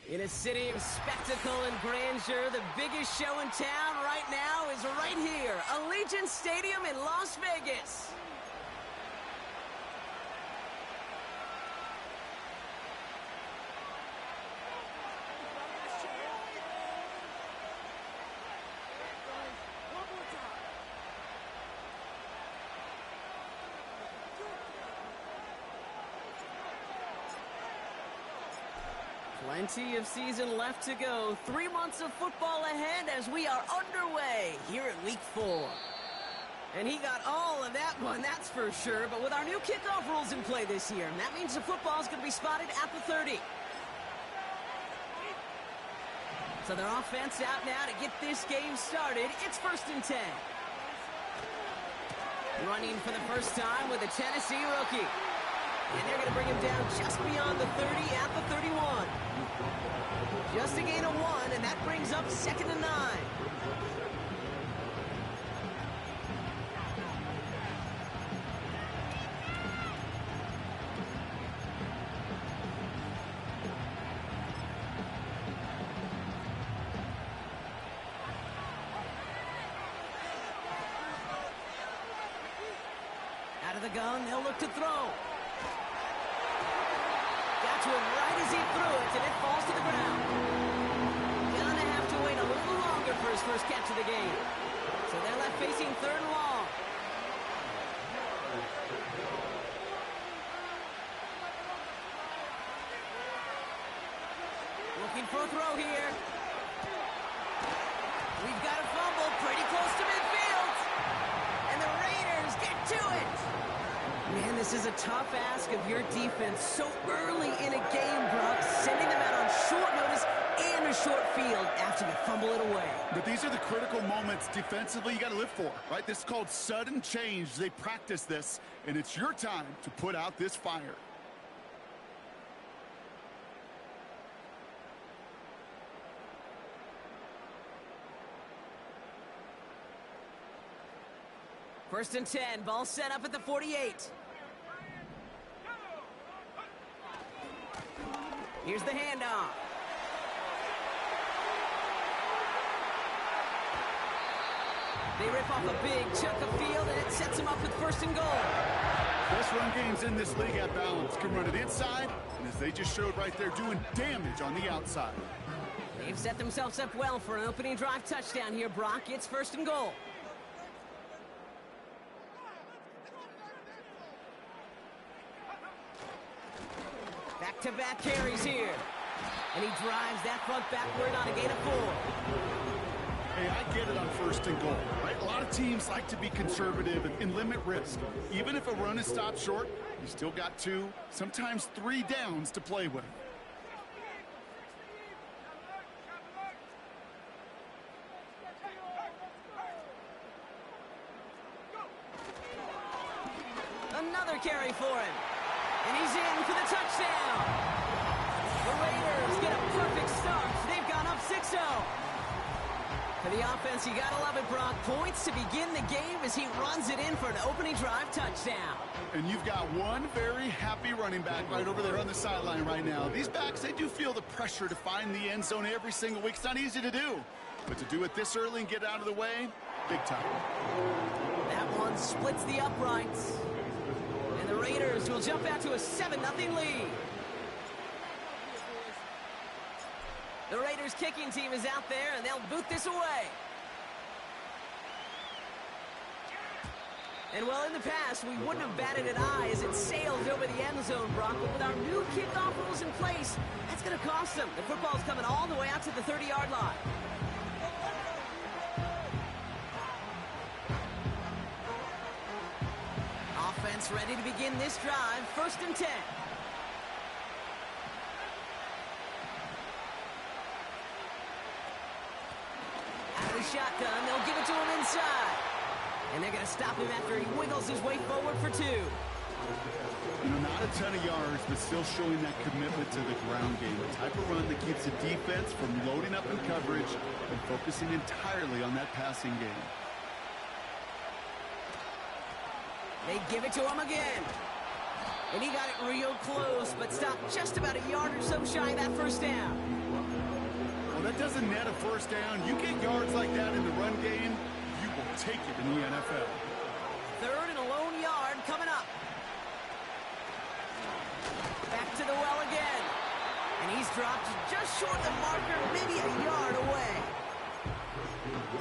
In a city of spectacle and grandeur, the biggest show in town right now is right here, Allegiant Stadium in Las Vegas. Plenty of season left to go. 3 months of football ahead as we are underway here at Week 4. And he got all of that one, that's for sure. But with our new kickoff rules in play this year, that means the football is going to be spotted at the 30. So their offense out now to get this game started. It's 1st and 10. Running for the first time with a Tennessee rookie. And they're going to bring him down just beyond the 30 at the 31. Just a gain of 1, and that brings up 2nd and 9. Out of the gun, they'll look to throw. Got to him right as he threw it, and it falls to the ground. Gonna have to wait a little longer for his first catch of the game. So they're left facing 3rd and long. Looking for a throw here. We've got a fumble pretty close to midfield. And the Raiders get to it. Man, this is a tough ask of your defense so early in a game, Brock, sending them out on short notice and a short field after you fumble it away. But these are the critical moments defensively you got to live for, right? This is called sudden change. They practice this, and it's your time to put out this fire. First and 10, ball set up at the 48. Here's the handoff. They rip off a big chunk of field, and it sets them up with 1st and goal. Best run games in this league at balance. Can run it inside, and as they just showed right there, doing damage on the outside. They've set themselves up well for an opening drive touchdown here, Brock. It's 1st and goal. Back-to-back carries here. And he drives that front backward on a gain of 4. Hey, I get it on 1st and goal, right? A lot of teams like to be conservative and limit risk. Even if a run is stopped short, you still got 2, sometimes 3 downs to play with. Another carry for him. And he's in for the touchdown. The Raiders get a perfect start. They've gone up 6-0. For the offense, you gotta love it, Brock. Points to begin the game as he runs it in for an opening drive touchdown. And you've got one very happy running back right over there on the sideline right now. These backs, they do feel the pressure to find the end zone every single week. It's not easy to do. But to do it this early and get out of the way, big time. That one splits the uprights. And the Raiders will jump out to a 7-0 lead. The Raiders kicking team is out there, and they'll boot this away. And well, in the past, we wouldn't have batted an eye as it sailed over the end zone, Brock. But with our new kickoff rules in place, that's going to cost them. The football's coming all the way out to the 30-yard line. Offense ready to begin this drive. 1st and 10. Shotgun, they'll give it to him inside. And they're going to stop him after he wiggles his way forward for 2. You know, not a ton of yards, but still showing that commitment to the ground game. The type of run that keeps the defense from loading up in coverage and focusing entirely on that passing game. They give it to him again. And he got it real close, but stopped just about a yard or so shy of that first down. Well, that doesn't net a first down. You get yards like that in the run game, you will take it in the NFL. Third and a lone yard coming up. Back to the well again. And he's dropped just short of the marker, maybe a yard away.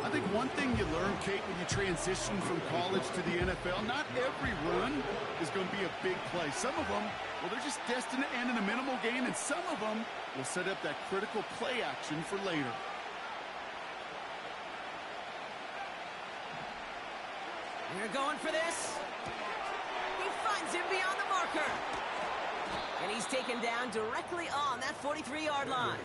I think one thing you learn, Kate, when you transition from college to the NFL, not every run is going to be a big play. Some of them, well, they're just destined to end in a minimal gain, and some of them will set up that critical play action for later. They're going for this. He finds him beyond the marker. And he's taken down directly on that 43-yard line.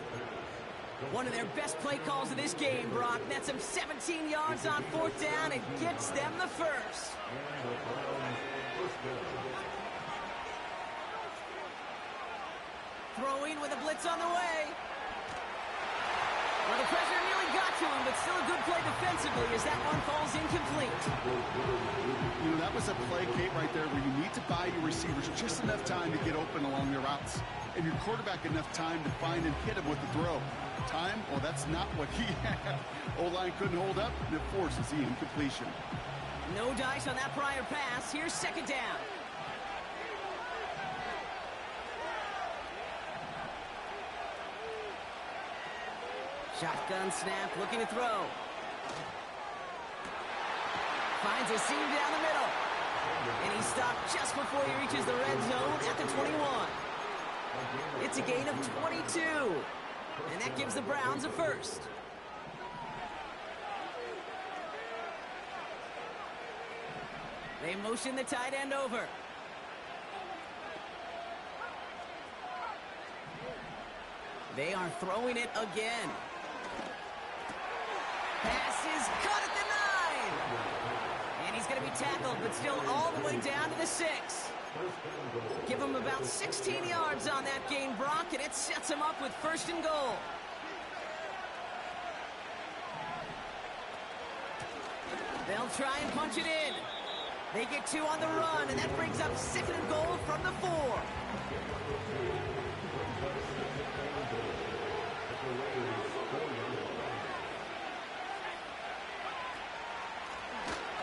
One of their best play calls of this game, Brock. Nets him 17 yards on fourth down and gets them the first. Throwing with a blitz on the way. Well, the pressure nearly got to him, but still a good play defensively as that one falls incomplete. You know, that was a play, Kate, right there where you need to buy your receivers just enough time to get open along their routes. And your quarterback enough time to find and hit him with the throw. Time? Well, that's not what he had. O-line couldn't hold up, and it forces the incompletion. No dice on that prior pass. Here's second down. Shotgun snap, looking to throw. Finds a seam down the middle. And he stopped just before he reaches the red zone at the 21. It's a gain of 22. And that gives the Browns a first. They motion the tight end over. They are throwing it again. Pass is caught at the 9. And he's going to be tackled, but still all the way down to the 6. Give him about 16 yards on that gain, Brock, and it sets him up with first and goal. They'll try and punch it in. They get 2 on the run, and that brings up second and goal from the 4.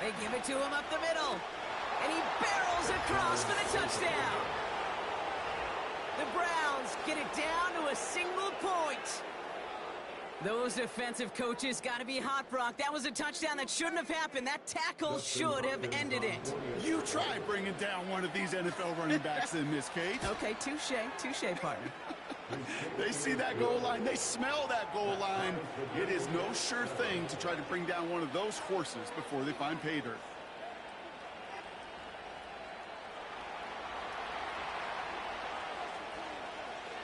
They give it to him up the middle. And he barrels across for the touchdown. The Browns get it down to a single point. Those defensive coaches got to be hot, Brock. That was a touchdown that shouldn't have happened. That tackle should have ended it. You try bringing down one of these NFL running backs in, Miss Kate. Okay, touche, partner. They see that goal line. They smell that goal line. It is no sure thing to try to bring down one of those horses before they find pay dirt.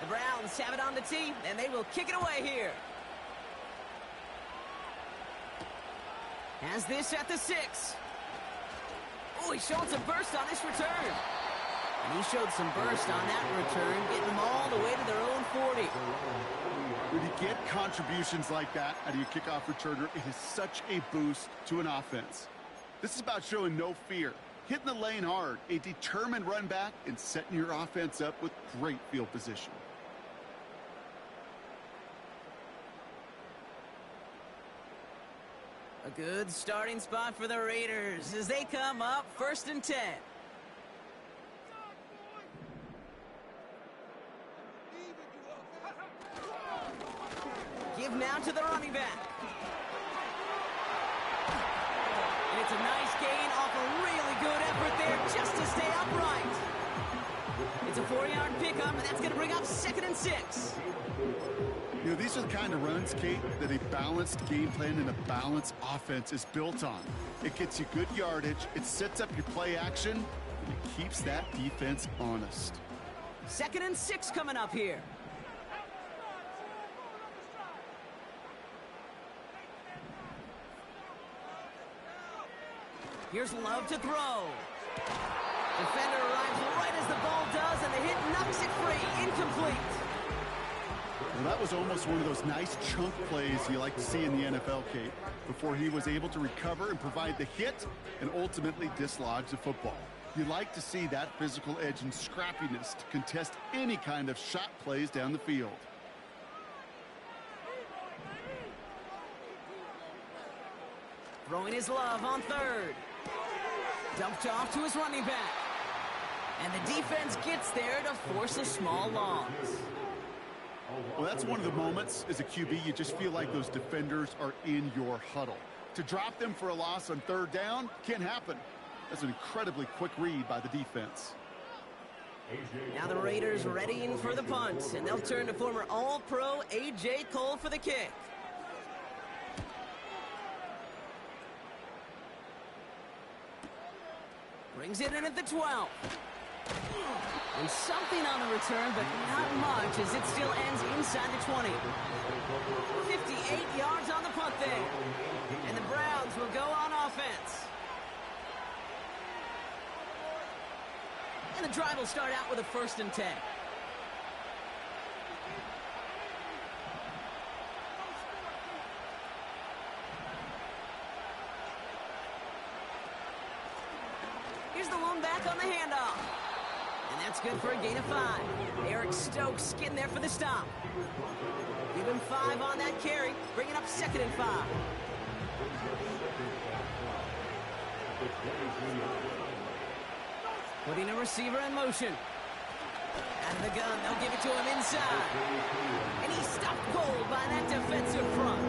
The Browns have it on the tee, and they will kick it away here. Has this at the 6. Oh, he's showing some burst on this return. And he showed some burst on that return, getting them all the way to their own 40. When you get contributions like that out of your kickoff returner, it is such a boost to an offense. This is about showing no fear, hitting the lane hard, a determined run back, and setting your offense up with great field position. A good starting spot for the Raiders as they come up first and 10. Give now to the running back. And it's a nice gain off a really good effort there just to stay upright. It's a 4-yard pickup, and that's going to bring up second and 6. You know, these are the kind of runs, Kate, that a balanced game plan and a balanced offense is built on. It gets you good yardage, it sets up your play action, and it keeps that defense honest. Second and 6 coming up here. Here's Love to throw. Defender arrives right as the ball does, and the hit knocks it free. Incomplete. Well, that was almost one of those nice chunk plays you like to see in the NFL, Kate, before he was able to recover and provide the hit and ultimately dislodge the football. You like to see that physical edge and scrappiness to contest any kind of shot plays down the field. Throwing his love on third. Dumped off to his running back. And the defense gets there to force a small loss. Well, that's one of the moments as a QB you just feel like those defenders are in your huddle. To drop them for a loss on third down can't happen. That's an incredibly quick read by the defense. Now the Raiders readying for the punt, and they'll turn to former All-Pro A.J. Cole for the kick. Brings it in at the 12. And something on the return, but not much, as it still ends inside the 20. 58 yards on the punt there. And the Browns will go on offense. And the drive will start out with a 1st and 10. Here's the lone back on the handoff. And that's good for a gain of 5. Eric Stokes getting there for the stop. Give him 5 on that carry, bringing up 2nd and 5. Putting a receiver in motion. Out of the gun, they'll give it to him inside. And he's stopped cold by that defensive front.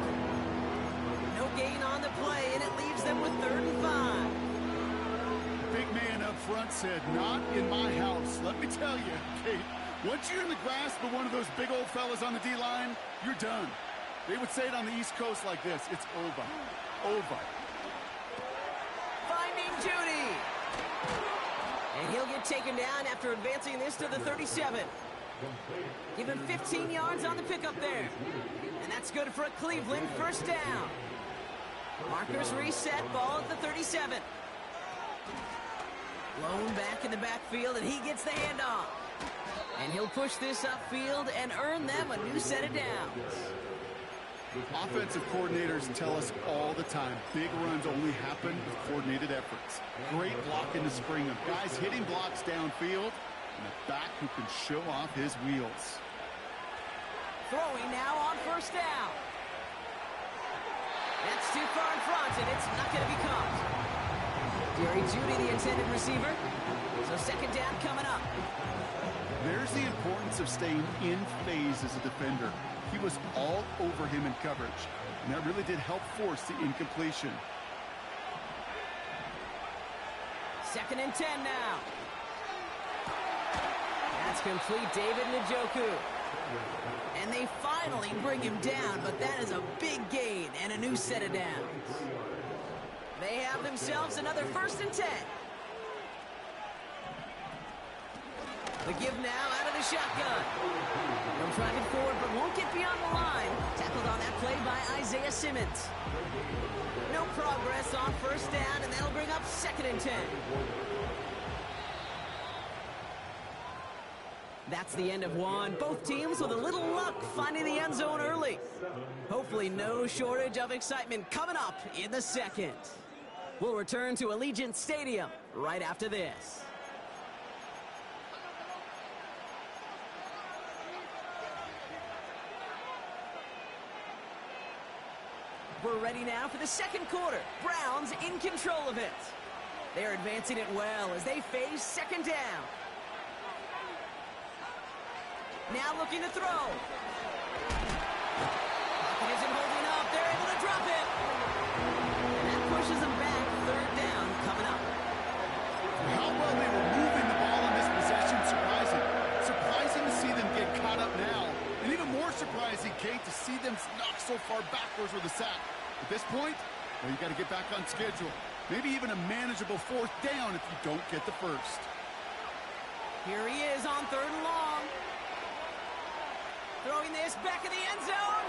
No gain on the play, and it leaves them with 3rd and 5. Big man up front said, "Not in my house." Let me tell you, Kate, once you're in the grasp of one of those big old fellas on the D-line, you're done. They would say it on the East Coast like this: it's over. Over. Finding Judy. And he'll get taken down after advancing this to the 37. Give him 15 yards on the pickup there. And that's good for a Cleveland 1st down. Markers reset, ball at the 37. Lone back in the backfield, and he gets the handoff. And he'll push this upfield and earn them a new set of downs. Offensive coordinators tell us all the time, big runs only happen with coordinated efforts. Great blocking to spring them. Guys hitting blocks downfield, and a back who can show off his wheels. Throwing now on 1st down. That's too far in front, and it's not going to be caught. Jerry Judy, the intended receiver. So 2nd down coming up. There's the importance of staying in phase as a defender. He was all over him in coverage, and that really did help force the incompletion. 2nd and 10 now. That's complete, David Njoku. And they finally bring him down, but that is a big gain and a new set of downs. They have themselves another 1st and 10. The give now out of the shotgun. They'll drive it forward, but won't get beyond the line. Tackled on that play by Isaiah Simmons. No progress on 1st down, and that'll bring up 2nd and 10. That's the end of one. Both teams with a little luck finding the end zone early. Hopefully no shortage of excitement coming up in the 2nd. We'll return to Allegiant Stadium right after this. We're ready now for the 2nd quarter. Browns in control of it. They're advancing it well as they face 2nd down. Now looking to throw. Pocket isn't holding up. They're able to drop it. And that pushes them back. 3rd down coming up. How well they were moving the ball in this possession, surprising. Surprising to see them get caught up now. And even more surprising, Kate, to see them knock so far backwards with a sack. At this point, well, you got to get back on schedule. Maybe even a manageable 4th down if you don't get the 1st. Here he is on 3rd and long. Throwing this back in the end zone.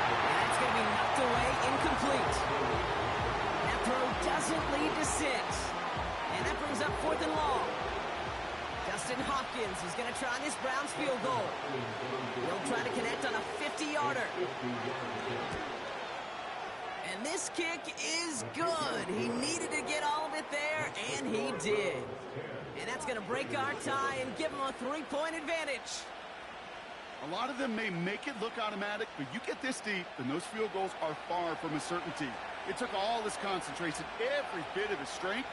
And that's going to be knocked away, incomplete. That throw doesn't lead to 6. And that brings up 4th and long. Dustin Hopkins is going to try this Browns field goal. He'll try to connect on a 50-yarder. And this kick is good. He needed to get all of it there, and he did. And that's going to break our tie and give him a 3-point advantage. A lot of them may make it look automatic, but you get this deep, and those field goals are far from a certainty. It took all his concentration, every bit of his strength,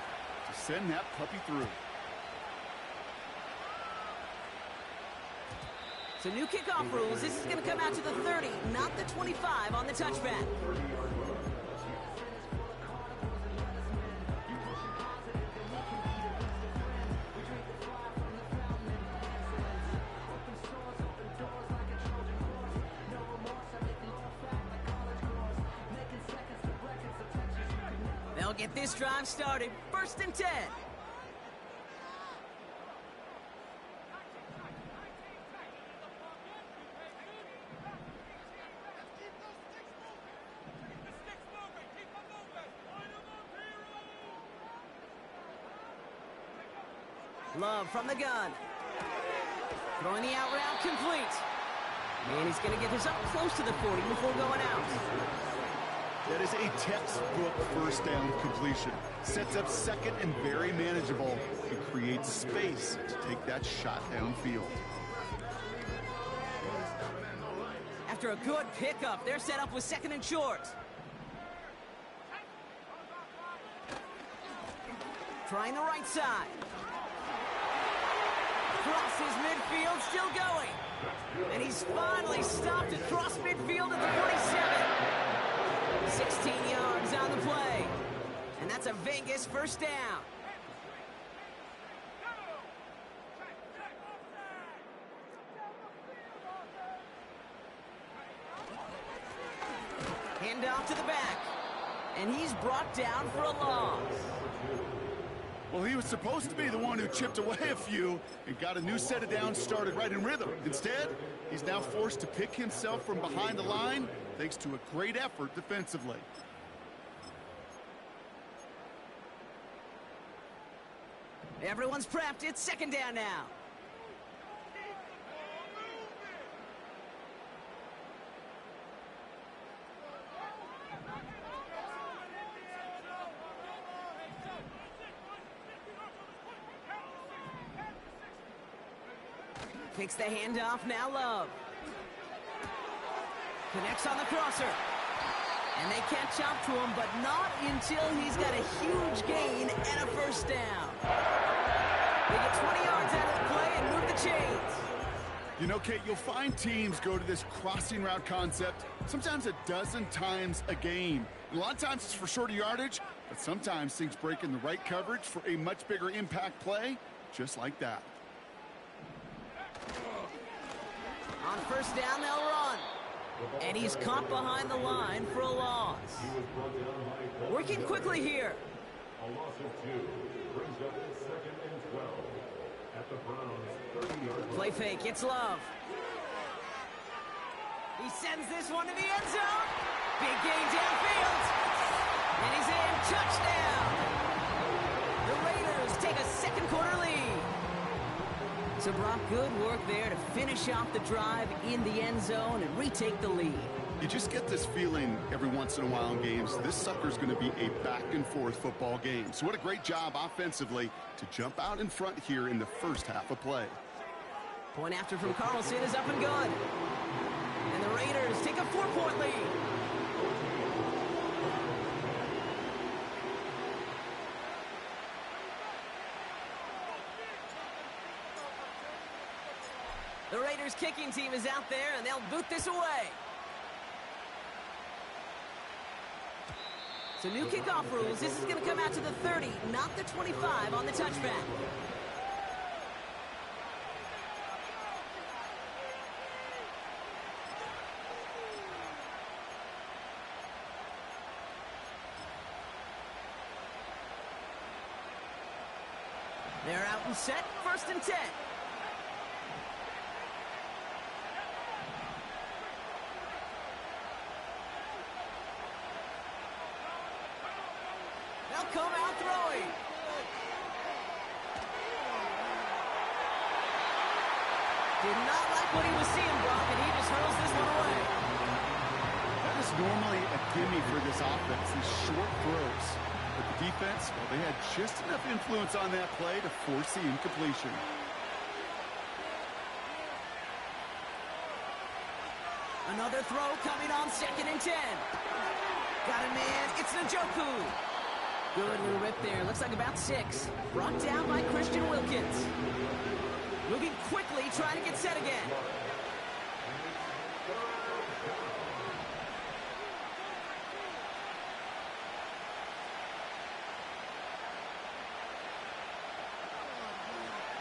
to send that puppy through. So new kickoff rules. This is going to come out to the 30, not the 25 on the touchback. They'll get this drive started. 1st and 10. Love from the gun. Throwing the out route complete. And he's going to get this up close to the 40 before going out. That is a textbook first down completion. Sets up second and very manageable. It creates space to take that shot downfield. After a good pickup, they're set up with 2nd and short. Trying the right side. Crosses midfield, still going. And he's finally stopped across midfield at the 47. 16 yards on the play. And that's a Vegas 1st down. Hand off to the back. And he's brought down for a loss. Well, he was supposed to be the one who chipped away a few and got a new set of downs started right in rhythm. Instead, he's now forced to pick himself from behind the line thanks to a great effort defensively. Everyone's prepped. It's 2nd down now. Takes the handoff, now Love. Connects on the crosser. And they catch up to him, but not until he's got a huge gain and a 1st down. They get 20 yards out of the play and move the chains. You know, Kate, you'll find teams go to this crossing route concept sometimes a dozen times a game. A lot of times it's for shorter yardage, but sometimes things break in the right coverage for a much bigger impact play, just like that. On 1st down, they'll run. And he's caught behind the line for a loss. Working quickly here. A loss of 2 brings up 2nd and 12 at the Browns' 30-yard line. Play fake, it's Love. He sends this one to the end zone. Big gain downfield. And he's in. Touchdown. The Raiders take a 2nd quarter lead. So, Brock, good work there to finish off the drive in the end zone and retake the lead. You just get this feeling every once in a while in games. This sucker's going to be a back-and-forth football game. So what a great job offensively to jump out in front here in the 1st half of play. Point after from Carlson is up and good. And the Raiders take a 4-point lead. The Raiders kicking team is out there, and they'll boot this away. So new kickoff rules. This is going to come out to the 30, not the 25 on the touchback. They're out and set. 1st and 10. Come out throwing. Did not like what he was seeing, Brock, and he just hurls this one away. That is normally a gimme for this offense, these short throws. But the defense, well, they had just enough influence on that play to force the incompletion. Another throw coming on 2nd and 10. Got a man. It's Njoku. Good little rip there. Looks like about 6. Brought down by Christian Wilkins. Moving quickly, trying to get set again.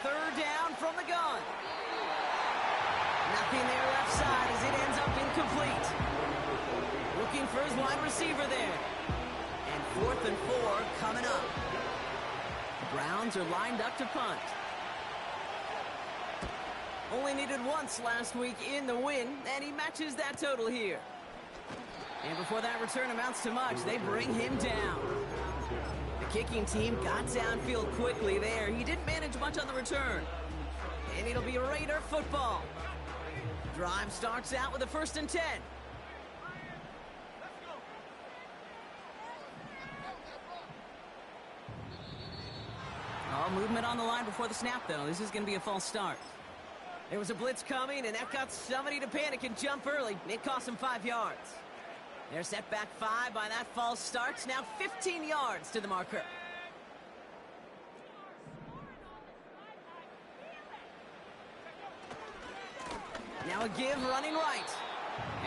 Third down from the gun. Nothing there left side as it ends up incomplete. Looking for his wide receiver there. And 4th and 4 coming up. The Browns are lined up to punt. Only needed once last week in the win, and he matches that total here. And before that return amounts to much, they bring him down. The kicking team got downfield quickly there. He didn't manage much on the return. And it'll be Raider football. Drive starts out with a 1st and 10. Oh, movement on the line before the snap, though. This is going to be a false start. There was a blitz coming, and that got somebody to panic and jump early. It cost him 5 yards. They're set back 5 by that false start. Now 15 yards to the marker. Now a give running right.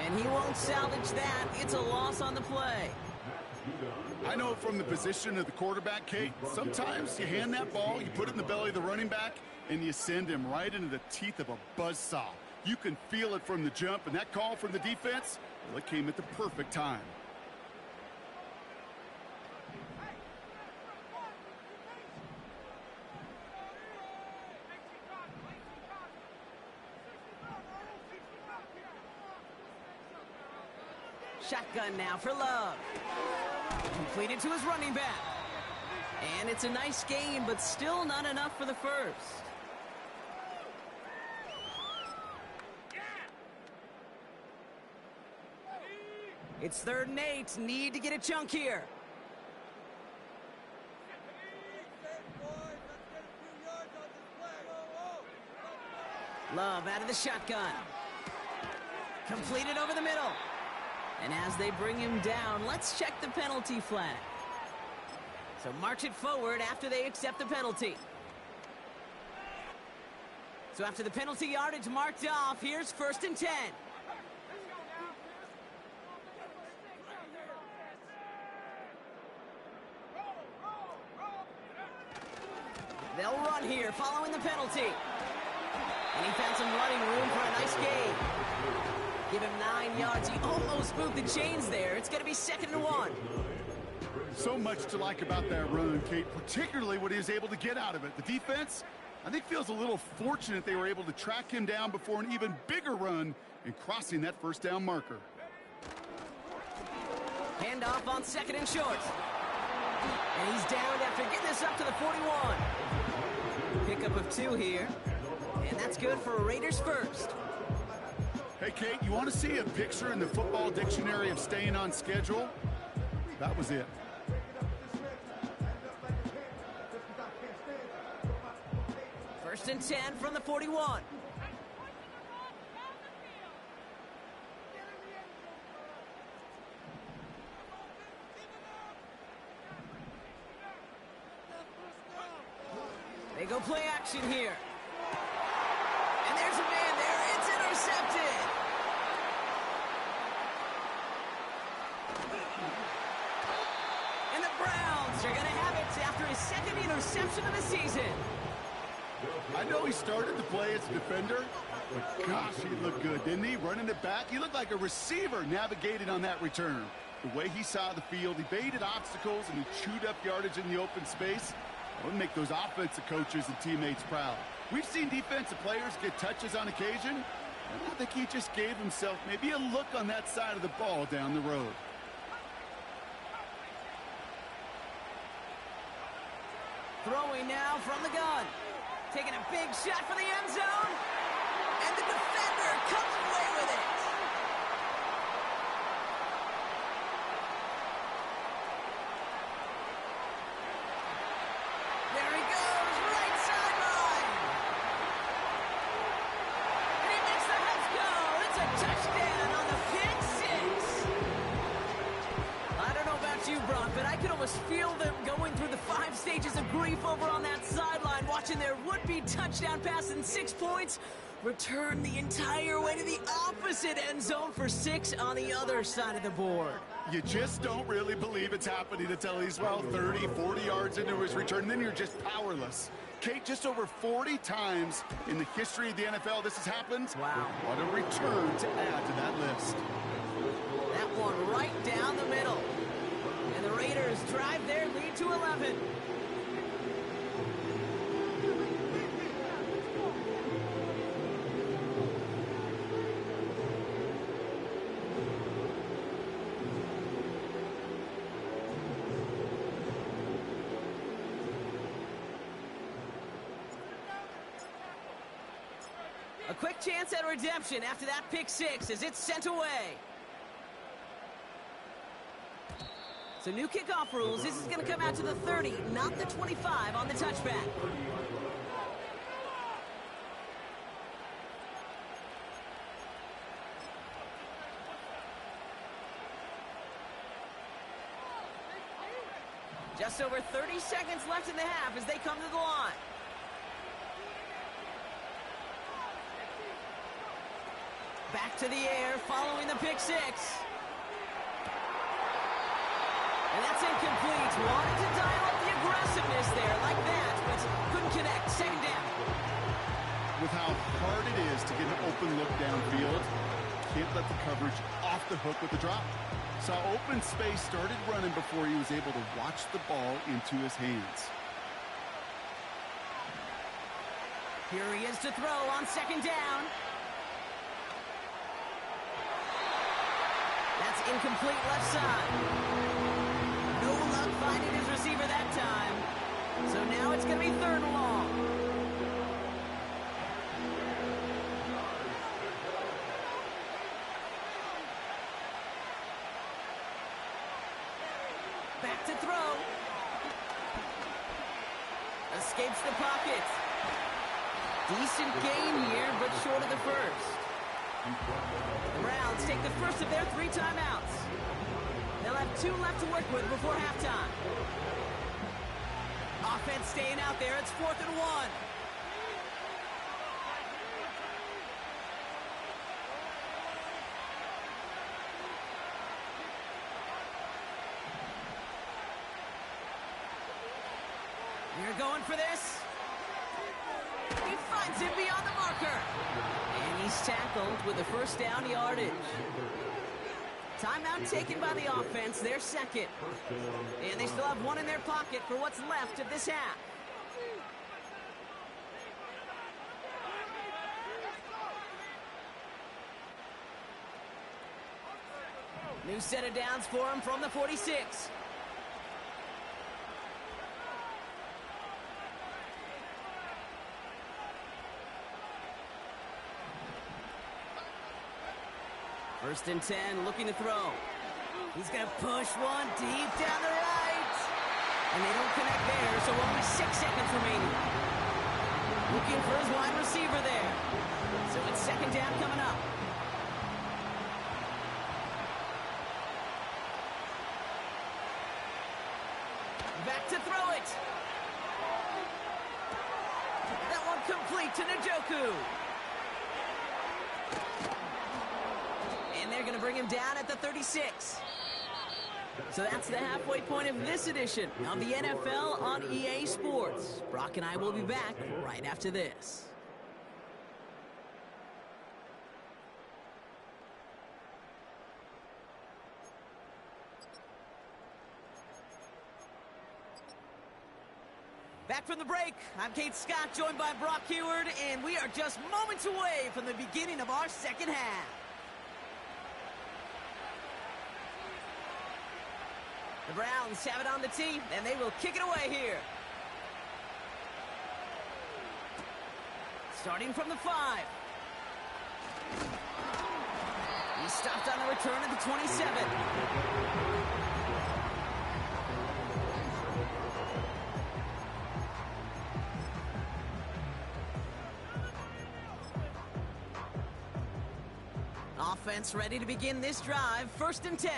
And he won't salvage that. It's a loss on the play. I know from the position of the quarterback, Kate, sometimes you hand that ball, you put it in the belly of the running back, and you send him right into the teeth of a buzzsaw. You can feel it from the jump, and that call from the defense, well, it came at the perfect time. Shotgun now for Love. Completed to his running back. And it's a nice gain, but still not enough for the first. It's 3rd and 8. Need to get a chunk here. Love out of the shotgun. Completed over the middle. And as they bring him down, let's check the penalty flag. So march it forward after they accept the penalty. So after the penalty yardage marked off, here's 1st and 10. They'll run here following the penalty. And he found some running room for a nice gain. Give him 9 yards. He almost moved the chains there. It's going to be 2nd and 1. So much to like about that run, Kate, particularly what he was able to get out of it. The defense, I think, feels a little fortunate they were able to track him down before an even bigger run in crossing that 1st down marker. Handoff on 2nd and short. And he's down after getting this up to the 41. Pickup of 2 here. And that's good for a Raiders first. Hey, Kate, you want to see a picture in the football dictionary of staying on schedule? That was it. First and 10 from the 41. They go play action here. And there's a man there. It's intercepted. And the Browns are going to have it after his 2nd interception of the season. I know he started to play as a defender, but gosh, he looked good, didn't he? Running it back, he looked like a receiver navigating on that return. The way he saw the field, he baited obstacles and he chewed up yardage in the open space. That would make those offensive coaches and teammates proud. We've seen defensive players get touches on occasion, and I think he just gave himself maybe a look on that side of the ball down the road. Throwing now from the gun. Taking a big shot for the end zone. And the defender comes away with it. There he goes, right sideline. And he makes the Huffs go. It's a touchdown on the but I could almost feel them going through the 5 stages of grief over on that sideline, watching their would-be touchdown pass in 6 points return the entire way to the opposite end zone for 6 on the other side of the board. You just don't really believe it's happening until he's, well, 30, 40 yards into his return, and then you're just powerless. Kate, just over 40 times in the history of the NFL this has happened. Wow. What a return to add to that list. That one right down the middle. And the Raiders drive their lead to 11. A quick chance at redemption after that pick 6 as it's sent away. So new kickoff rules. This is going to come out to the 30, not the 25 on the touchback. Just over 30 seconds left in the half as they come to the line. Back to the air following the pick 6. And that's incomplete. Wanted to dial up the aggressiveness there like that, but couldn't connect. Second down. With how hard it is to get an open look downfield, can't let the coverage off the hook with the drop. Saw open space, started running before he was able to watch the ball into his hands. Here he is to throw on second down. That's incomplete left side. No luck finding his receiver that time. So now it's going to be 3rd and long. Back to throw. Escapes the pocket. Decent gain here, but short of the first. The Browns take the first of their 3 timeouts. They'll have 2 left to work with before halftime. Offense staying out there. It's 4th and 1. You're going for this. He finds him beyond the marker. And he's tackled with a first down yardage. Timeout taken by the offense, their second. And they still have 1 in their pocket for what's left of this half. New set of downs for him from the 46. First and 10, looking to throw. He's going to push one deep down the right. And they don't connect there, so only 6 seconds remaining. Looking for his wide receiver there. So it's second down coming up. Back to throw it. That one complete to Njoku. And they're going to bring him down at the 36. So that's the halfway point of this edition of the NFL on EA Sports. Brock and I will be back right after this. Back from the break, I'm Kate Scott, joined by Brock Huard, and we are just moments away from the beginning of our second half. The Browns have it on the tee, and they will kick it away here. Starting from the 5. He stopped on the return at the 27. Offense ready to begin this drive. First and 10.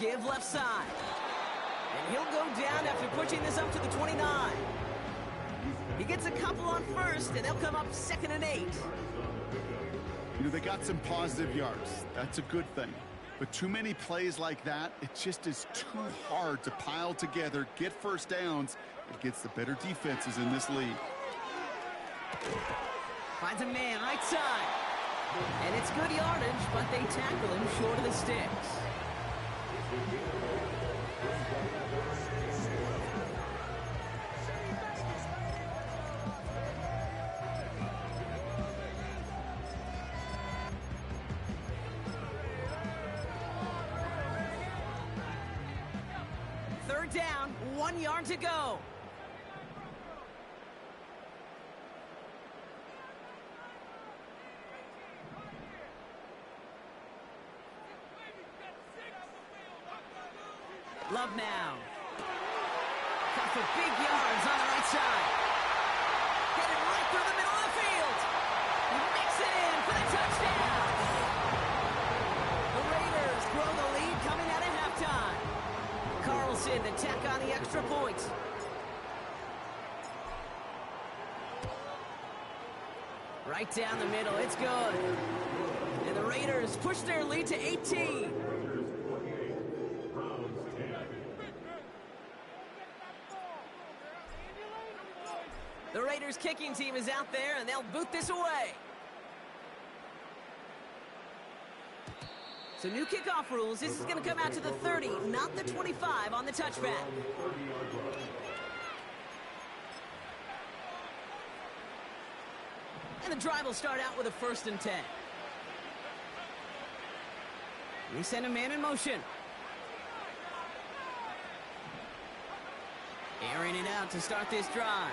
give left side. And he'll go down after pushing this up to the 29. He gets a couple on first, and they'll come up 2nd and 8. You know, they got some positive yards. That's a good thing. But too many plays like that, it just is too hard to pile together, get first downs against the better defenses in this league. Finds a man right side. And it's good yardage, but they tackle him short of the sticks. Third down, 1 yard to go. Love now. Cut for big yards on the right side. Headed right through the middle of the field. He makes it in for the touchdown. The Raiders grow the lead coming out of halftime. Carlson to tack on the extra point. Right down the middle. It's good. And the Raiders push their lead to 18. The Raiders kicking team is out there, and they'll boot this away. So new kickoff rules. This is going to come out to the 30, not the 25 on the touchback. And the drive will start out with a 1st and 10. We send a man in motion. Airing it out to start this drive.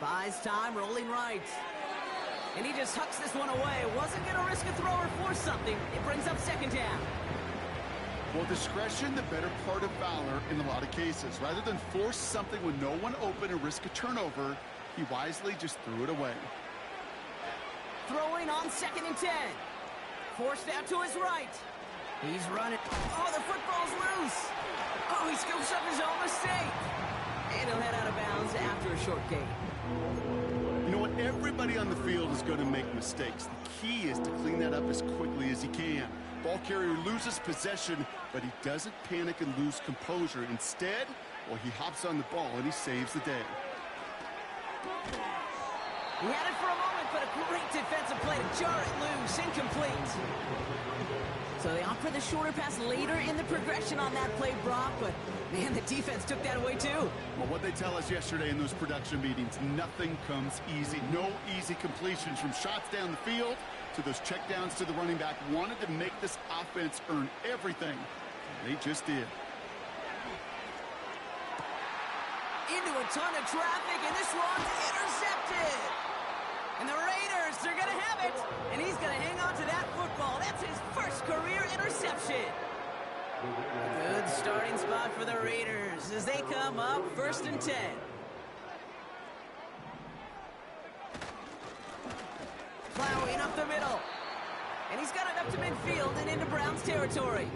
Buys time, rolling right. And he just hucks this one away. Wasn't going to risk a throw or force something. It brings up 2nd down. Well, discretion, the better part of valor in a lot of cases. Rather than force something with no one open and risk a turnover, he wisely just threw it away. Throwing on 2nd and 10. Forced out to his right. He's running. Oh, the football's loose. Oh, he scoops up his own mistake. And he'll head out of bounds after a short gain. You know what? Everybody on the field is going to make mistakes. The key is to clean that up as quickly as he can. Ball carrier loses possession, but he doesn't panic and lose composure. Instead, well, he hops on the ball and he saves the day. He had it for a moment, but a great defensive play to jar it loose. Incomplete. So they offer the shorter pass later in the progression on that play, Brock, but man, the defense took that away too. Well, what they tell us yesterday in those production meetings, nothing comes easy. No easy completions from shots down the field to those checkdowns to the running back. Wanted to make this offense earn everything. They just did. Into a ton of traffic, and this one's intercepted. And the Raiders, they're going to have it. And he's going to hang on to that football. That's his first career interception. A good starting spot for the Raiders as they come up 1st and 10. Plowing up the middle. And he's got it up to midfield and into Browns territory.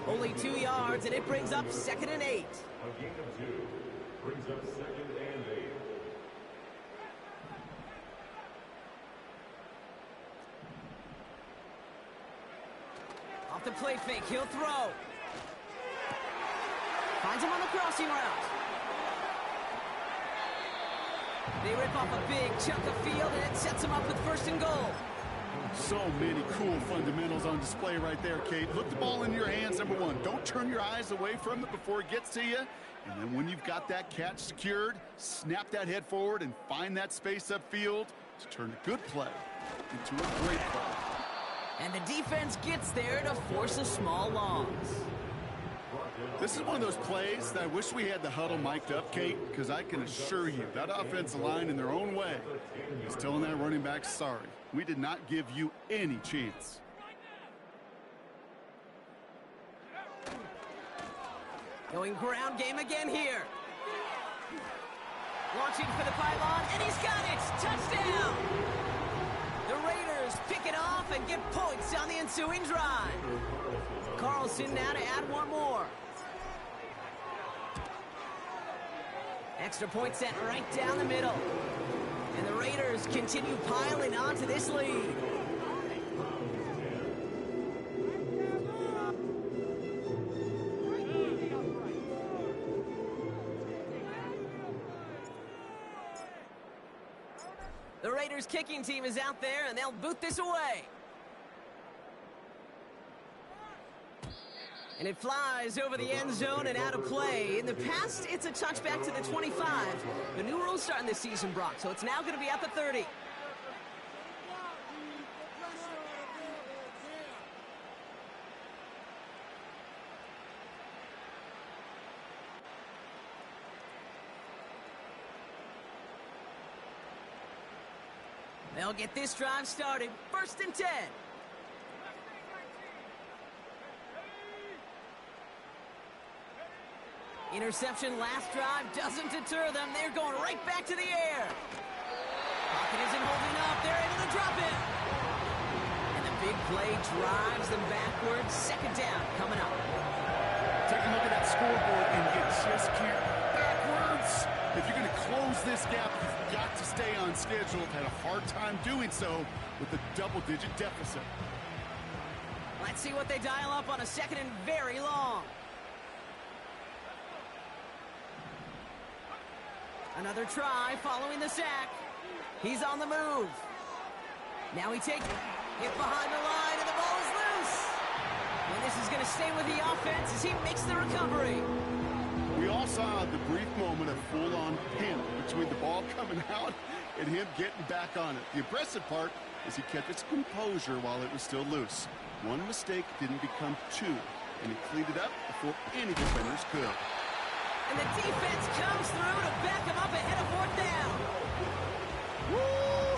Only 2 yards, and it brings up 2nd and 8. A gain of 2 brings up 2nd and 8. Off the play fake, he'll throw. Finds him on the crossing route. They rip off a big chunk of field, and it sets him up with 1st and goal. So many cool fundamentals on display right there, Kate. Look the ball in your hands, number one. Don't turn your eyes away from it before it gets to you. And then when you've got that catch secured, snap that head forward and find that space upfield to turn a good play into a great play. And the defense gets there to force a small loss. This is one of those plays that I wish we had the huddle mic'd up, Kate, because I can assure you that offensive line in their own way is telling that running back, sorry, we did not give you any chance. Going ground game again here. Launching for the pylon, and he's got it! Touchdown! The Raiders pick it off and get points on the ensuing drive. Carlson now to add one more. Extra point set right down the middle. And the Raiders continue piling on to this lead. The Raiders kicking team is out there, and they'll boot this away. And it flies over the end zone and out of play. In the past, it's a touchback to the 25. The new rules starting this season, Brock, so it's now going to be at the 30. They'll get this drive started. 1st and 10. Interception last drive doesn't deter them. They're going right back to the air. Pocket isn't holding up. They're able to drop it. And the big play drives them backwards. 2nd down coming up. Take a look at that scoreboard, and you just can't backwards. If you're going to close this gap, you've got to stay on schedule. Had a hard time doing so with a double-digit deficit. Let's see what they dial up on a 2nd and very long. Another try following the sack. He's on the move. Now he takes it. Hit behind the line, and the ball is loose. And this is going to stay with the offense as he makes the recovery. We all saw the brief moment of full-on pin between the ball coming out and him getting back on it. The impressive part is he kept his composure while it was still loose. One mistake didn't become two, and he cleaned it up before any defenders could. And the defense comes through to back him up ahead of 4th down. Woo!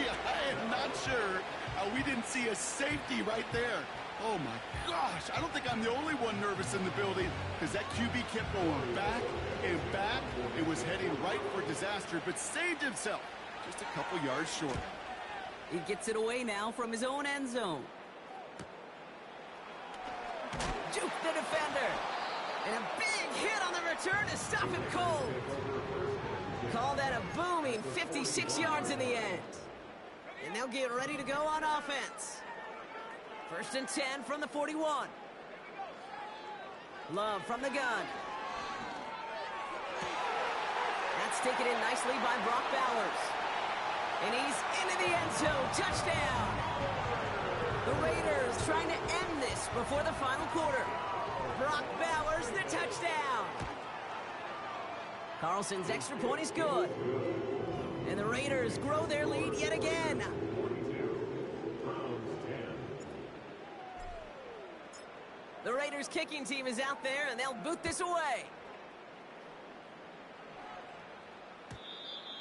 Yeah, I am not sure how we didn't see a safety right there. Oh, my gosh. I don't think I'm the only one nervous in the building because that QB kept going back and back. It was heading right for disaster, but saved himself just a couple yards short. He gets it away now from his own end zone. Juke the defender. And a big hit on the return to stop him cold. Call that a booming 56 yards in the end. And they'll get ready to go on offense. 1st and 10 from the 41. Love from the gun. That's taken in nicely by Brock Bowers. And he's into the end zone. Touchdown. The Raiders trying to end this before the final quarter. Brock Bowers, the touchdown. Carlson's extra point is good. And the Raiders grow their lead yet again. The Raiders kicking team is out there, and they'll boot this away.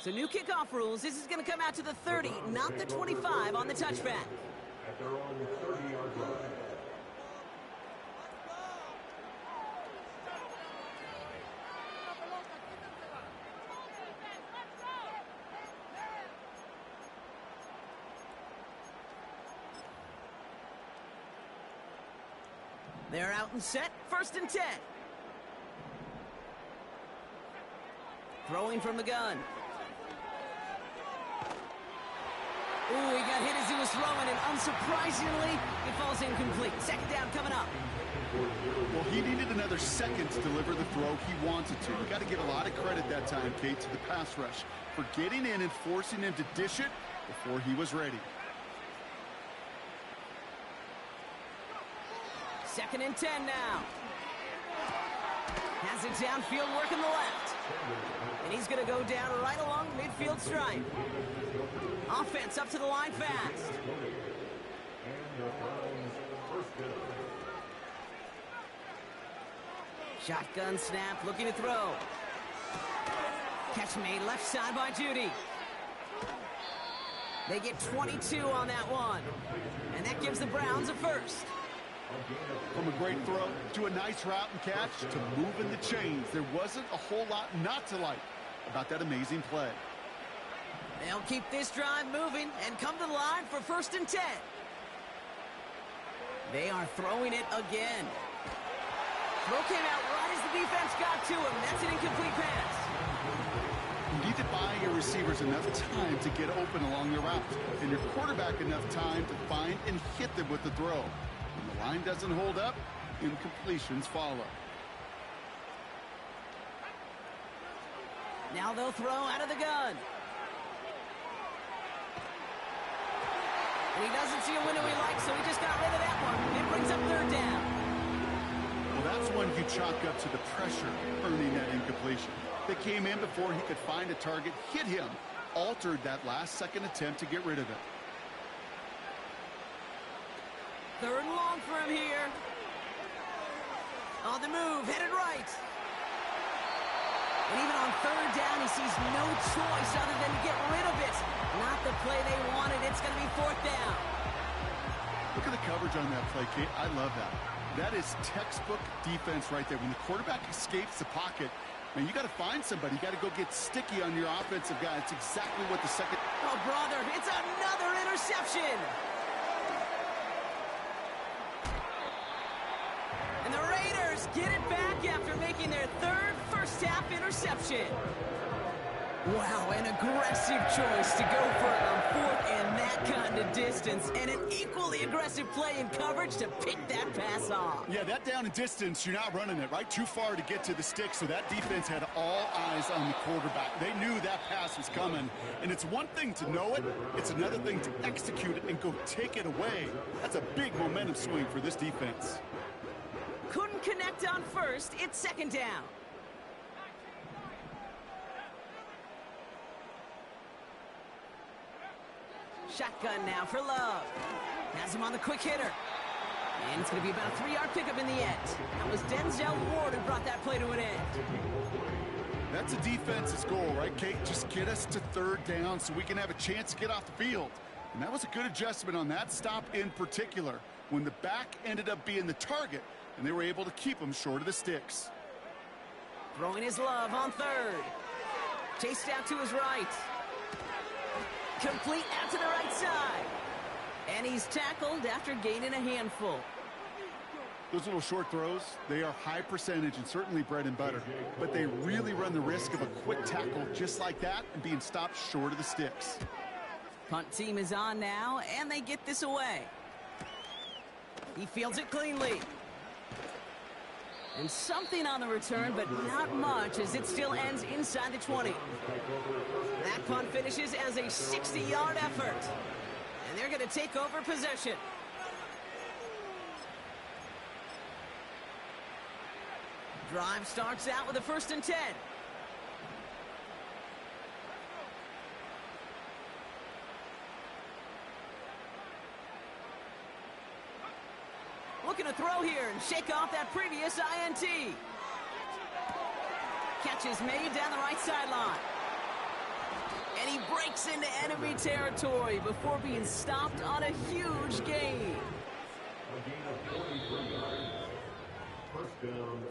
So new kickoff rules. This is going to come out to the 30, not the 25 on the touchback. At their own 30-yard line. They're out and set. 1st and 10. Throwing from the gun. Ooh, he got hit as he was throwing, and unsurprisingly, it falls incomplete. 2nd down coming up. Well, he needed another second to deliver the throw he wanted to. You got to give a lot of credit that time, Kate, to the pass rush for getting in and forcing him to dish it before he was ready. 2nd and 10 now. Has it downfield, working the left. And he's going to go down right along the midfield stripe. Offense up to the line fast. Shotgun snap, looking to throw. Catch made left side by Judy. They get 22 on that one. And that gives the Browns a first. From a great throw to a nice route and catch to moving the chains. There wasn't a whole lot not to like about that amazing play. They'll keep this drive moving and come to the line for 1st and 10. They are throwing it again. Throw came out right as the defense got to him. That's an incomplete pass. You need to buy your receivers enough time to get open along the route, and your quarterback enough time to find and hit them with the throw. When the line doesn't hold up, incompletions follow. Now they'll throw out of the gun. And he doesn't see a window he likes, so he just got rid of that one. It brings up 3rd down. Well, that's one you chalk up to the pressure earning that incompletion. They came in before he could find a target, hit him, altered that last-second attempt to get rid of it. 3rd and long for him here. On the move, headed right. And even on 3rd down, he sees no choice other than to get rid of it. Not the play they wanted. It's going to be 4th down. Look at the coverage on that play, Kate. I love that. That is textbook defense right there. When the quarterback escapes the pocket, man, you got to find somebody. You got to go get sticky on your offensive guy. It's exactly what the second... Oh, brother, it's another interception. And the Raiders get it back after making their 3rd first-half interception. Wow, an aggressive choice to go for it on 4th and that kind of distance. And an equally aggressive play in coverage to pick that pass off. Yeah, that down and distance, you're not running it, right? Too far to get to the stick, so that defense had all eyes on the quarterback. They knew that pass was coming. And it's one thing to know it, it's another thing to execute it and go take it away. That's a big momentum swing for this defense. Couldn't connect on 1st. It's 2nd down. Shotgun now for Love. Has him on the quick hitter. And it's going to be about a 3-yard pickup in the end. That was Denzel Ward who brought that play to an end. That's a defense's goal, right, Kate? Just get us to 3rd down so we can have a chance to get off the field. And that was a good adjustment on that stop in particular, when the back ended up being the target, and they were able to keep him short of the sticks. Throwing his Love on 3rd. Chased out to his right. Complete out to the right side. And he's tackled after gaining a handful. Those little short throws, they are high percentage and certainly bread and butter. But they really run the risk of a quick tackle just like that and being stopped short of the sticks. Punt team is on now, and they get this away. He fields it cleanly. And something on the return, but not much, as it still ends inside the 20. That punt finishes as a 60-yard effort. And they're going to take over possession. Drive starts out with a 1st and 10. Looking to throw here and shake off that previous INT. Catch is made down the right sideline. And he breaks into enemy territory before being stopped on a huge gain.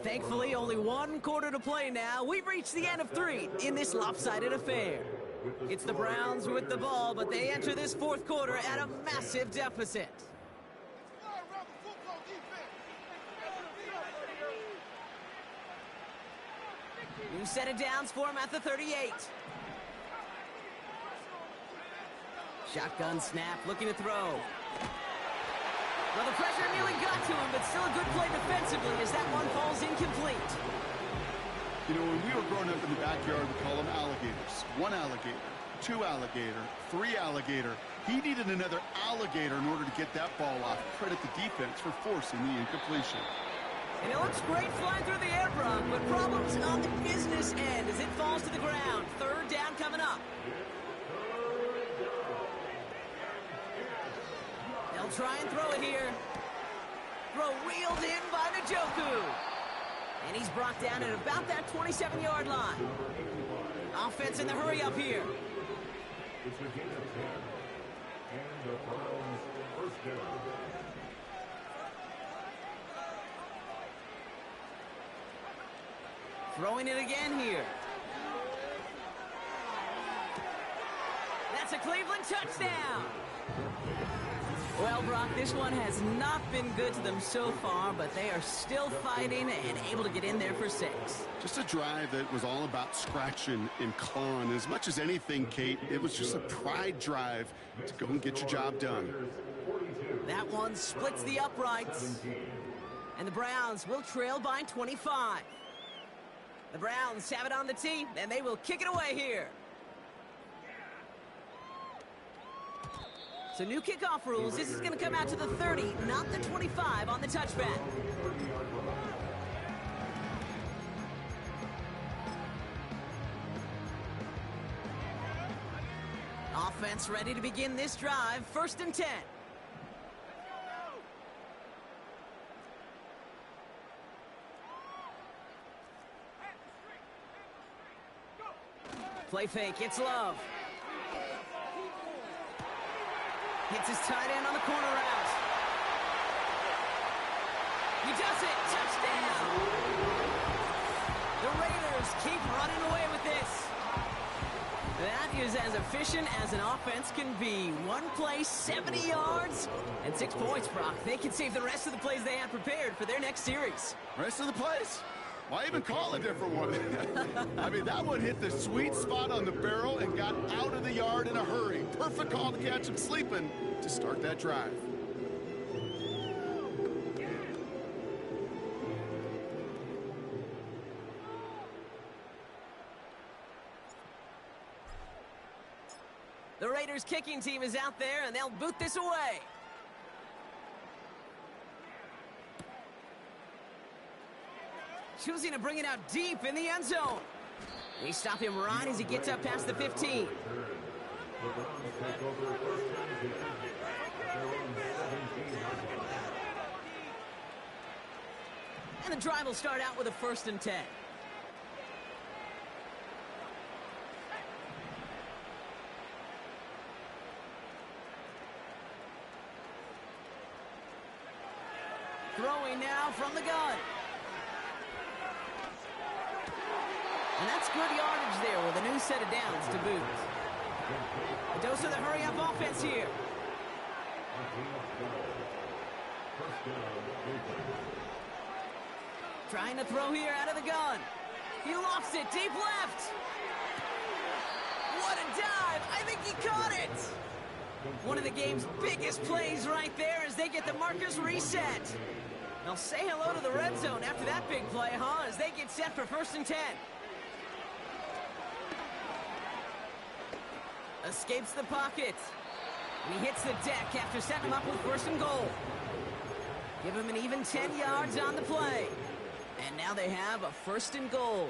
Thankfully, only 1 quarter to play now. We've reached the end of 3 in this lopsided affair. It's the Browns with the ball, but they enter this 4th quarter at a massive deficit. New set of downs for him at the 38. Shotgun snap, looking to throw. Well, the pressure nearly got to him, but still a good play defensively as that one falls incomplete. You know, when we were growing up in the backyard, we call them alligators. 1 alligator, 2 alligator, 3 alligator. He needed another alligator in order to get that ball off. Credit the defense for forcing the incompletion. And it looks great flying through the air, Brock, but problems on the business end as it falls to the ground. 3rd down coming up. They'll try and throw it here. Throw reeled in by Njoku. And he's brought down at about that 27-yard line. Offense in the hurry up here. It's a gain of 10. And the Browns 1st down. Throwing it again here. That's a Cleveland touchdown. Well, Brock, this one has not been good to them so far, but they are still fighting and able to get in there for 6. Just a drive that was all about scratching and clawing. As much as anything, Kate, it was just a pride drive to go and get your job done. That one splits the uprights. And the Browns will trail by 25. The Browns have it on the tee, and they will kick it away here. So new kickoff rules. This is going to come out to the 30, not the 25 on the touchback. Offense ready to begin this drive. 1st and 10. Play fake. It's Love. Hits his tight end on the corner route. He does it. Touchdown. The Raiders keep running away with this. That is as efficient as an offense can be. One play, 70 yards, and 6 points, Brock. They can save the rest of the plays they have prepared for their next series. Rest of the plays? Why even call a different one? I mean, that one hit the sweet spot on the barrel and got out of the yard in a hurry. Perfect call to catch him sleeping to start that drive. The Raiders kicking team is out there, and they'll boot this away. Choosing to bring it out deep in the end zone. They stop him right as he gets up past the 15. And the drive will start out with a 1st and 10. Throwing now from the gun. And that's good yardage there with a new set of downs to boot. A dose of the hurry-up offense here. Trying to throw here out of the gun. He lofts it deep left. What a dive. I think he caught it. One of the game's biggest plays right there as they get the markers reset. They'll say hello to the red zone after that big play, huh? As they get set for 1st and 10. Escapes the pocket. He hits the deck after setting him up with 1st and goal. Give him an even 10 yards on the play. And now they have a 1st and goal.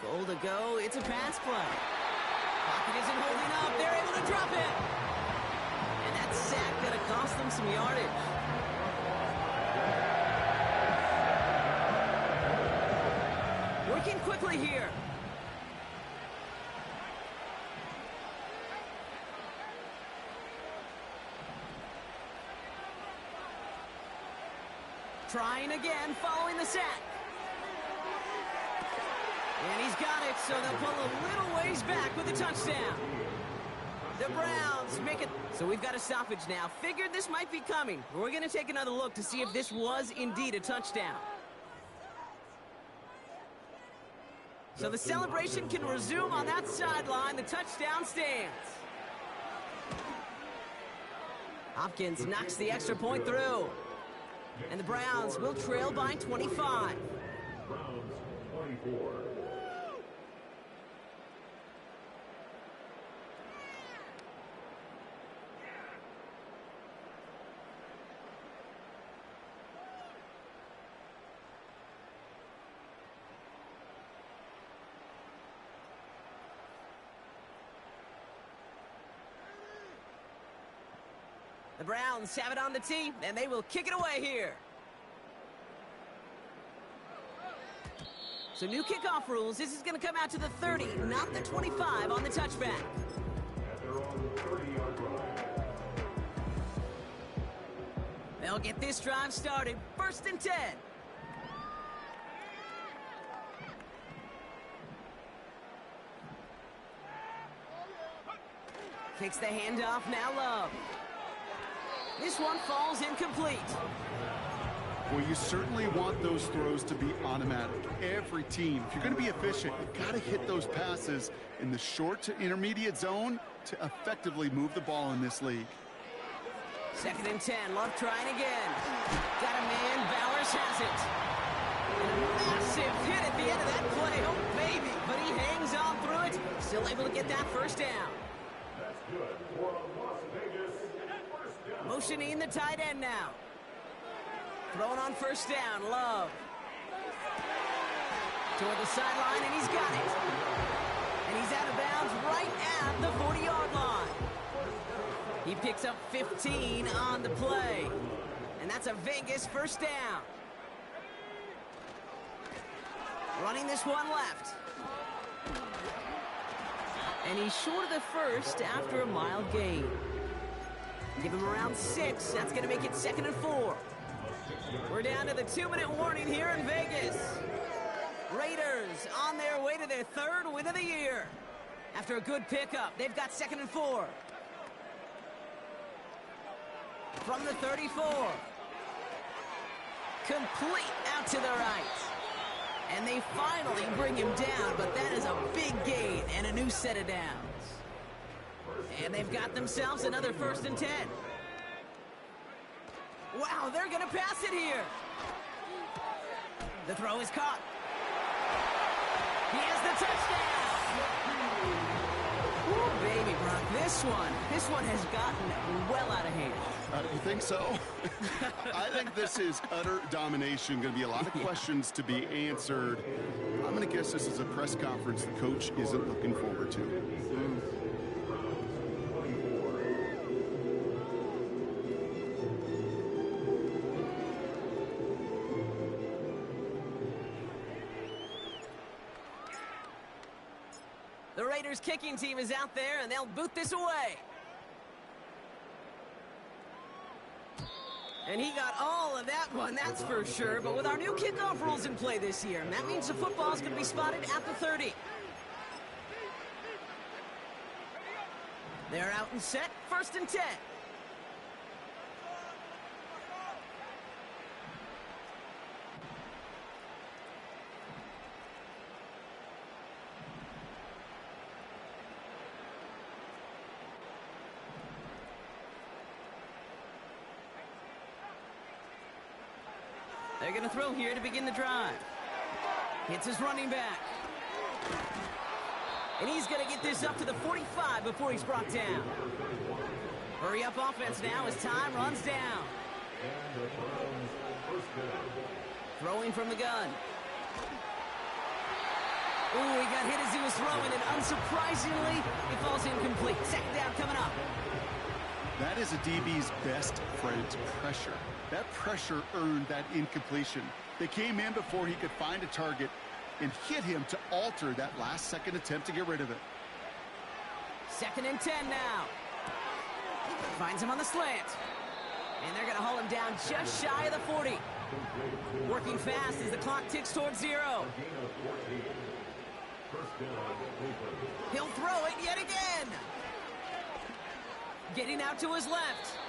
Goal to go. It's a pass play. Pocket isn't holding up. They're able to drop it. And that sack going to cost them some yardage. Working quickly here. Trying again, following the sack. And he's got it, so they'll pull a little ways back with a touchdown. The Browns make it. So we've got a stoppage now. Figured this might be coming. We're going to take another look to see if this was indeed a touchdown. So the celebration can resume on that sideline. The touchdown stands. Hopkins knocks the extra point through. And the Browns will trail by 25. Browns 24. The Browns have it on the tee, and they will kick it away here. So new kickoff rules. This is going to come out to the 30, not the 25 on the touchback. At their own 30-yard line. They'll get this drive started. 1st and 10. Takes the handoff, now Love. This one falls incomplete. Well, you certainly want those throws to be automatic. Every team, if you're going to be efficient, you've got to hit those passes in the short to intermediate zone to effectively move the ball in this league. 2nd and 10, Love trying again. Got a man, Bowers has it. And a massive hit at the end of that play, oh baby. But he hangs on through it, still able to get that first down. That's good for a Las Vegas first down. Motioning the tight end now. Throwing on first down, Love. Toward the sideline, and he's got it. And he's out of bounds right at the 40-yard line. He picks up 15 on the play. And that's a Vegas first down. Running this one left. And he's short of the first after a mild gain. Give him around 6. That's going to make it 2nd and 4. We're down to the 2-minute warning here in Vegas. Raiders on their way to their 3rd win of the year. After a good pickup, they've got 2nd and 4. From the 34. Complete out to the right. And they finally bring him down, but that is a big gain and a new set of downs. And they've got themselves another 1st and 10. Wow, they're going to pass it here. The throw is caught. He has the touchdown. Ooh, baby, Brock, this one has gotten well out of hand. You think so? I think this is utter domination. Going to be a lot of questions to be answered. I'm going to guess this is a press conference the coach isn't looking forward to. The Raiders kicking team is out there, and they'll boot this away. And he got all of that one, that's for sure. But with our new kickoff rules in play this year, that means the football is going to be spotted at the 30. They're out and set, 1st and 10. They're going to throw here to begin the drive. Hits his running back. And he's going to get this up to the 45 before he's brought down. Hurry up offense now as time runs down. Throwing from the gun. Ooh, he got hit as he was throwing, and unsurprisingly, it falls incomplete. 2nd down coming up. That is a DB's best friend, pressure. That pressure earned that incompletion. They came in before he could find a target and hit him to alter that last-second attempt to get rid of it. 2nd and 10 now. Finds him on the slant. And they're going to haul him down just shy of the 40. Working fast as the clock ticks towards 0. He'll throw it yet again. Getting out to his left.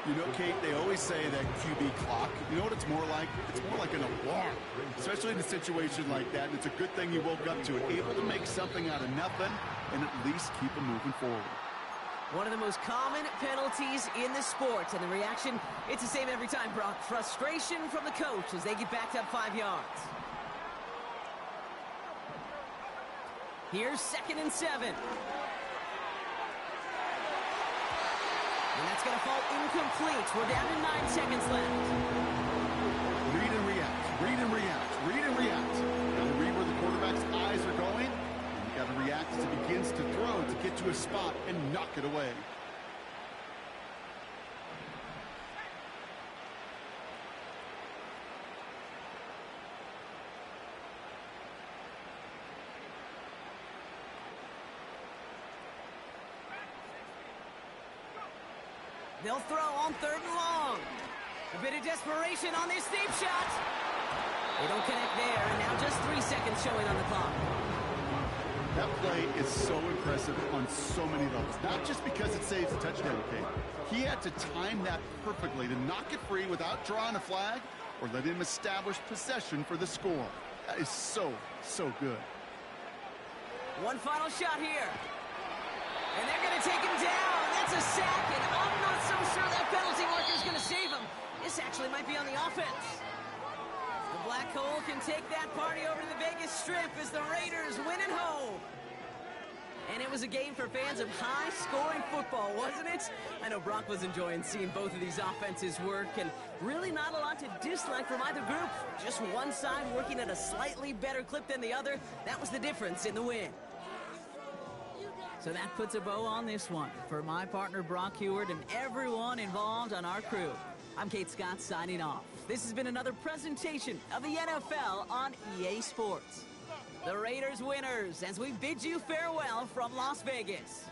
You know, Kate, they always say that QB clock, you know what it's more like? It's more like an alarm, especially in a situation like that. And it's a good thing you woke up to it, able to make something out of nothing and at least keep them moving forward. One of the most common penalties in the sport, and the reaction, it's the same every time, Brock. Frustration from the coach as they get backed up 5 yards. Here's 2nd and 7. And that's going to fall incomplete. We're down to 9 seconds left. Read and react, read and react, read and react. Got to read where the quarterback's eyes are going, and you got to react as he begins to throw to get to a spot and knock it away. They'll throw on 3rd and long. A bit of desperation on this deep shot. They don't connect there, and now just 3 seconds showing on the clock. That play is so impressive on so many levels. Not just because it saves a touchdown, okay? He had to time that perfectly to knock it free without drawing a flag or let him establish possession for the score. That is so, so good. One final shot here. And they're going to take him down. That's a sack, and I'm not so sure that penalty marker is going to save him. This actually might be on the offense. The Black Hole can take that party over to the Vegas Strip as the Raiders win at home. And it was a game for fans of high-scoring football, wasn't it? I know Brock was enjoying seeing both of these offenses work, and really not a lot to dislike from either group. Just one side working at a slightly better clip than the other. That was the difference in the win. So that puts a bow on this one. For my partner Brock Huard and everyone involved on our crew, I'm Kate Scott signing off. This has been another presentation of the NFL on EA Sports. The Raiders winners as we bid you farewell from Las Vegas.